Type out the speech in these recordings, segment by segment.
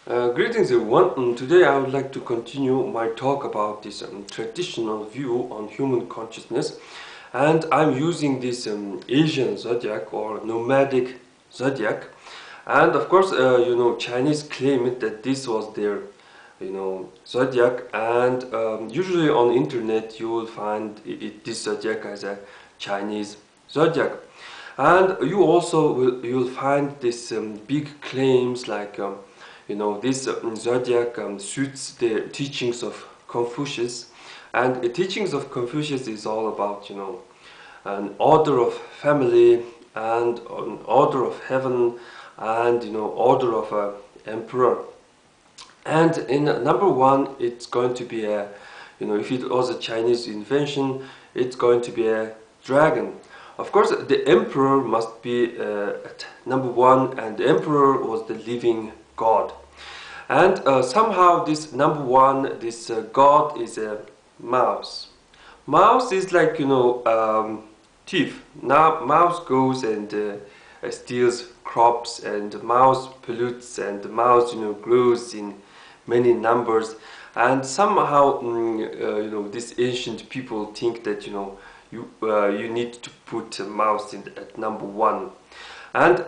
Greetings everyone. Today I would like to continue my talk about this traditional view on human consciousness, and I'm using this Asian zodiac or nomadic zodiac. And of course, Chinese claim it that this was their zodiac, and usually on internet you will find this zodiac as a Chinese zodiac. And you'll find this big claims like this zodiac suits the teachings of Confucius, and the teachings of Confucius is all about an order of family and an order of heaven and order of emperor. And in number one, it's going to be a if it was a Chinese invention, it's going to be a dragon. Of course, the emperor must be at number one, and the emperor was the living god. And somehow this number one, this god is a mouse. Mouse is like, thief. Now mouse goes and steals crops, and mouse pollutes, and the mouse, grows in many numbers. And somehow, these ancient people think that, you need to put a mouse at number one. And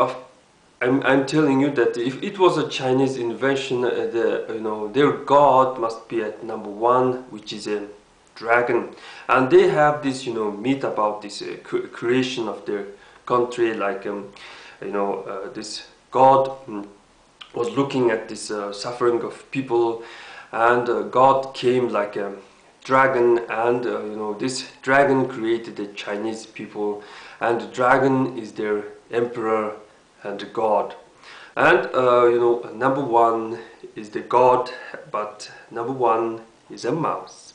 I'm telling you that if it was a Chinese invention, their god must be at number one, which is a dragon. And they have this, myth about this creation of their country, like, this god was looking at this suffering of people, and God came like a dragon, and this dragon created the Chinese people, and the dragon is their emperor and god. And number one is the god, but number one is a mouse.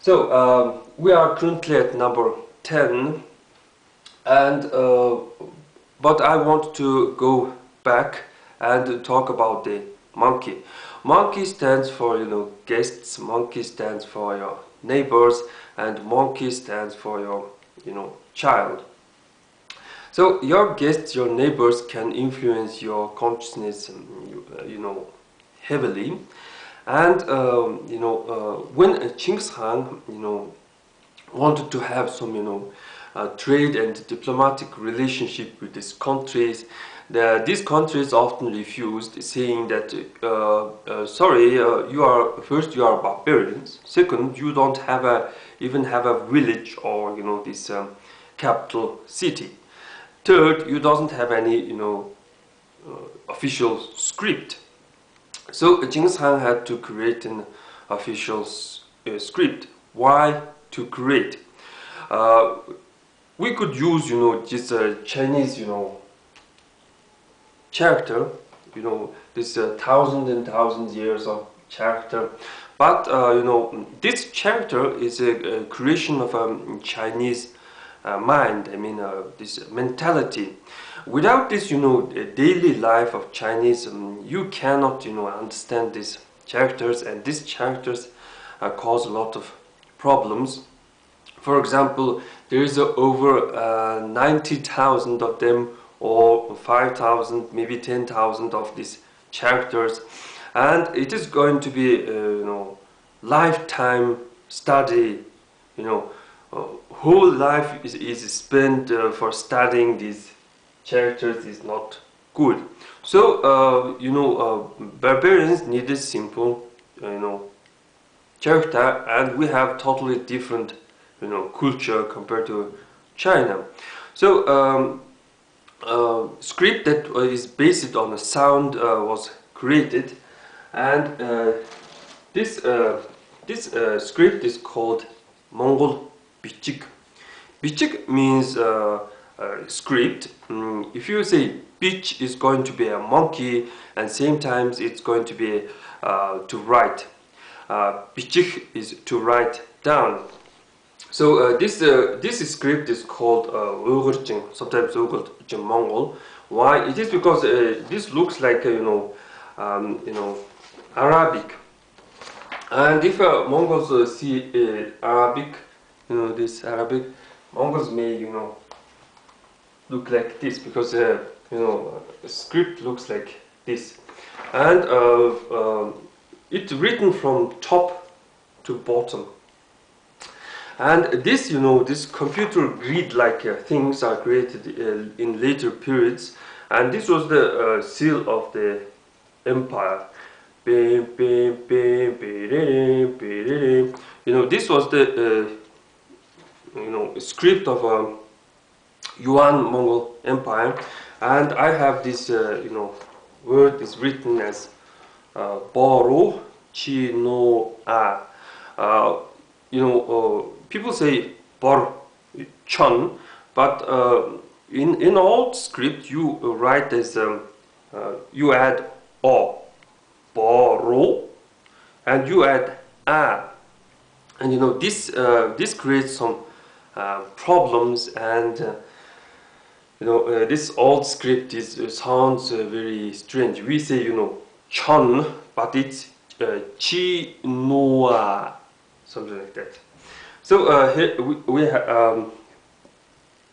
So we are currently at number 10, and but I want to go back and talk about the monkey. Monkey stands for guests, monkey stands for your neighbors, and monkey stands for your child. So your guests, your neighbors can influence your consciousness heavily. And when Genghis Khan wanted to have some trade and diplomatic relationship with these countries, these countries often refused, saying that sorry, you are barbarians. Second, you don't even have a village or this capital city. Third, you don't have any official script. So Genghis Khan had to create an official script. Why to create? We could use just a Chinese character, this thousand and thousand years of character. But this character is a creation of a Chinese mind. I mean, this mentality. Without this, daily life of Chinese, you cannot, understand these characters, and these characters cause a lot of problems. For example, there is over 90,000 of them, or 5,000, maybe 10,000 of these characters, and it is going to be, lifetime study. Whole life is spent for studying these characters is not good. So barbarians need a simple character, and we have totally different culture compared to China. So script that is based on a sound was created, and this script is called Mongol Bichik. Bichik means script. If you say bitch is going to be a monkey, and same times it's going to be to write. Bichik is to write down. So this script is called Ukher, sometimes Ukher Mongol. Why? It is because this looks like Arabic. And if Mongols see Arabic, this Arabic, Mongols may look like this, because the script looks like this, and it's written from top to bottom. And this, this computer grid-like things are created in later periods, and this was the seal of the empire. This was the script of Yuan Mongol Empire, and I have this word is written as Boro Chi No A. People say Bor Chun, but in old script you write as you add O, Boro, and you add A, and this creates some problems, and this old script sounds very strange. We say Chun, but it's Chi Noa, something like that. So here we have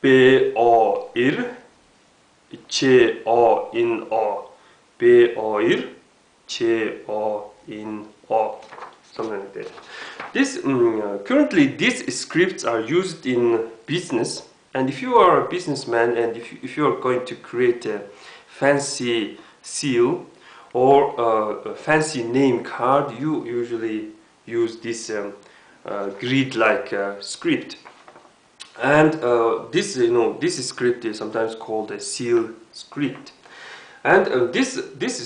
Be O Ir, Che O In O, Be O Ir, Che O In O, something like that. This currently these scripts are used in business, and if you are a businessman and if you are going to create a fancy seal or a fancy name card, you usually use this grid-like script. And this script is sometimes called a seal script. And this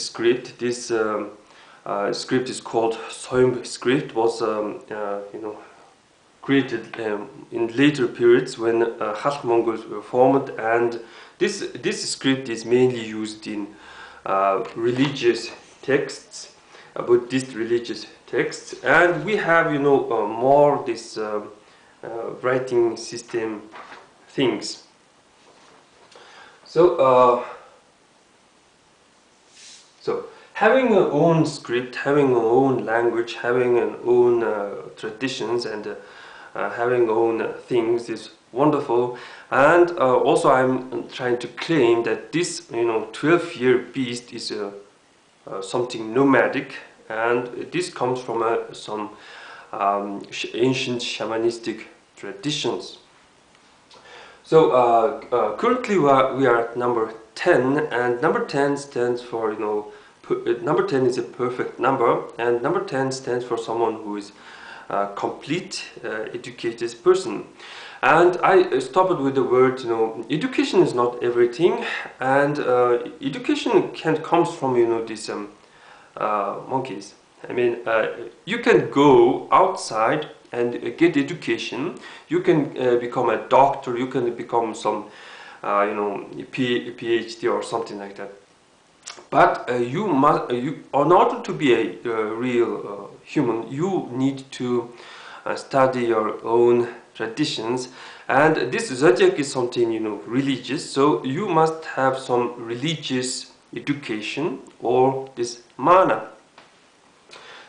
script is called Soimb script, was created in later periods when Ukher Mongols were formed, and this script is mainly used in religious texts, Buddhist religious texts, and we have more this writing system things. So having our own script, having our own language, having our own traditions, and having our own things is wonderful. And also I'm trying to claim that this 12-year beast is something nomadic, and this comes from some ancient shamanistic traditions. So currently we are at number 10, and number 10 stands for number 10 is a perfect number, and number 10 stands for someone who is a complete educated person. And I stopped with the word, education is not everything, and education comes from these monkeys. I mean, you can go outside and get education. You can become a doctor. You can become some PhD or something like that. But you must, in order to be a real human, you need to study your own traditions. And this zodiac is something religious, so you must have some religious education or this mana.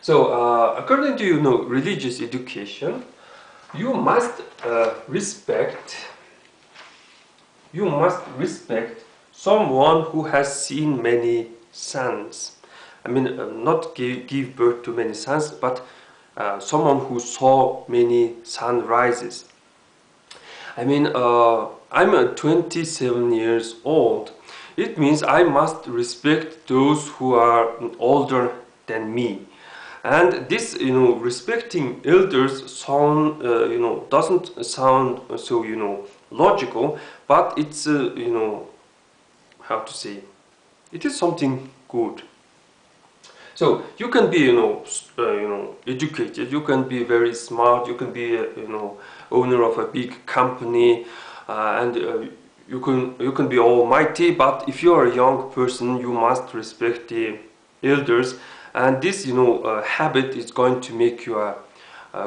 So according to religious education, you must respect someone who has seen many suns. I mean, not give birth to many suns, but someone who saw many sunrises. I mean, I'm 27 years old. It means I must respect those who are older than me. And this, respecting elders sound, doesn't sound so, logical, but it's, how to say, it is something good. So you can be, educated. You can be very smart. You can be, owner of a big company, and you can be almighty. But if you are a young person, you must respect the elders. And this, habit is going to make you a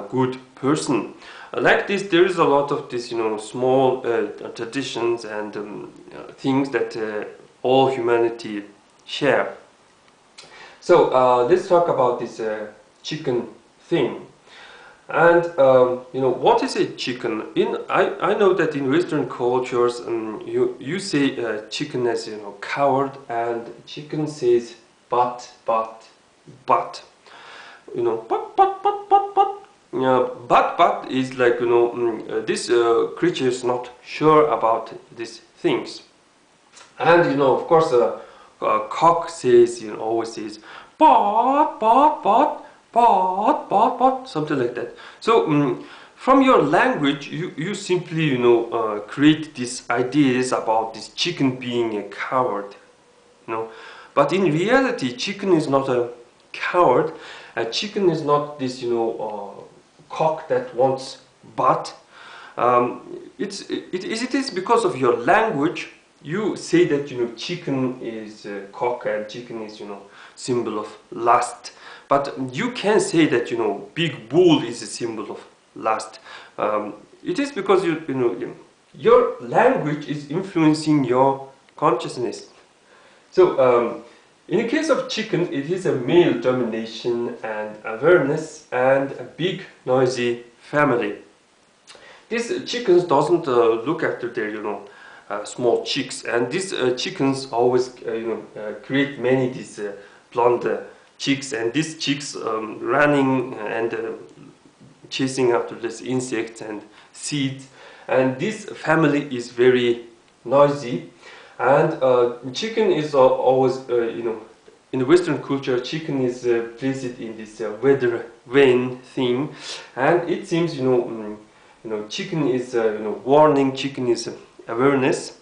good person. Like this, there is a lot of this, small traditions and things that all humanity share. So let's talk about this chicken thing. And you know, what is a chicken? I know that in Western cultures, you say chicken as, you know, coward, and chicken says but. You know, but. But is like, you know, this creature is not sure about these things. And you know, of course, cock says, you know, always says but, something like that. So from your language, you simply, you know, create these ideas about this chicken being a coward, you know. But in reality, chicken is not a coward. A chicken is not this, you know, cock that wants but. It is because of your language. You say that, you know, chicken is cock, and chicken is, you know, symbol of lust. But you can say that, you know, big bull is a symbol of lust. It is because you know, your language is influencing your consciousness. So in the case of chicken, it is a male domination and awareness and a big noisy family. These chickens doesn't look after their, you know, small chicks, and these chickens always, you know, create many these blonde chicks, and these chicks running and chasing after these insects and seeds, and this family is very noisy. And chicken is always, you know, in the Western culture, chicken is placed in this weather vane thing, and it seems, you know, chicken is, you know, warning. Chicken is awareness,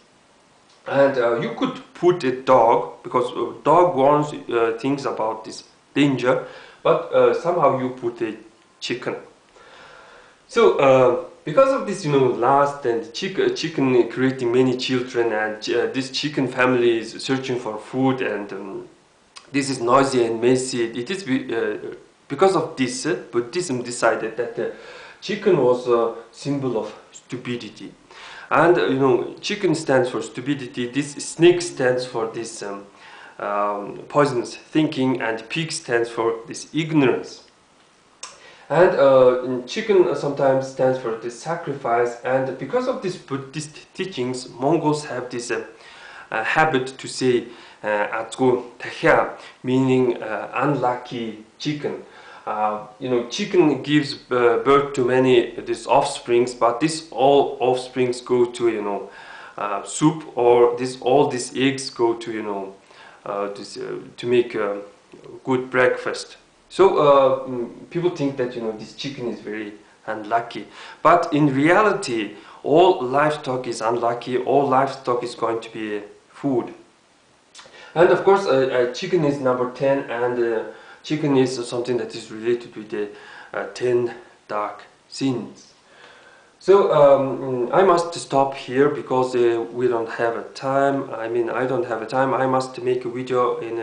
and you could put a dog, because dog warns things about this danger, but somehow you put a chicken. So because of this, you know, lust and chicken creating many children, and this chicken family is searching for food, and this is noisy and messy. It is because of this, Buddhism decided that chicken was a symbol of stupidity. And you know, chicken stands for stupidity, this snake stands for this poisonous thinking, and pig stands for this ignorance. And chicken sometimes stands for this sacrifice. And because of these Buddhist teachings, Mongols have this habit to say "atgo tahya," meaning unlucky chicken. You know, chicken gives birth to many these offsprings, but these all offsprings go to, you know, soup, or all these eggs go to, you know, to make a good breakfast. So people think that, you know, this chicken is very unlucky, but in reality, all livestock is unlucky. All livestock is going to be food. And of course, chicken is number 10, and chicken is something that is related with the 10 dark sins. So I must stop here because we don't have a time. I mean, I don't have a time. I must make a video in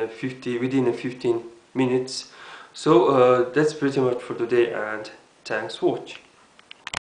within 15 minutes. So that's pretty much for today, and thanks for watching.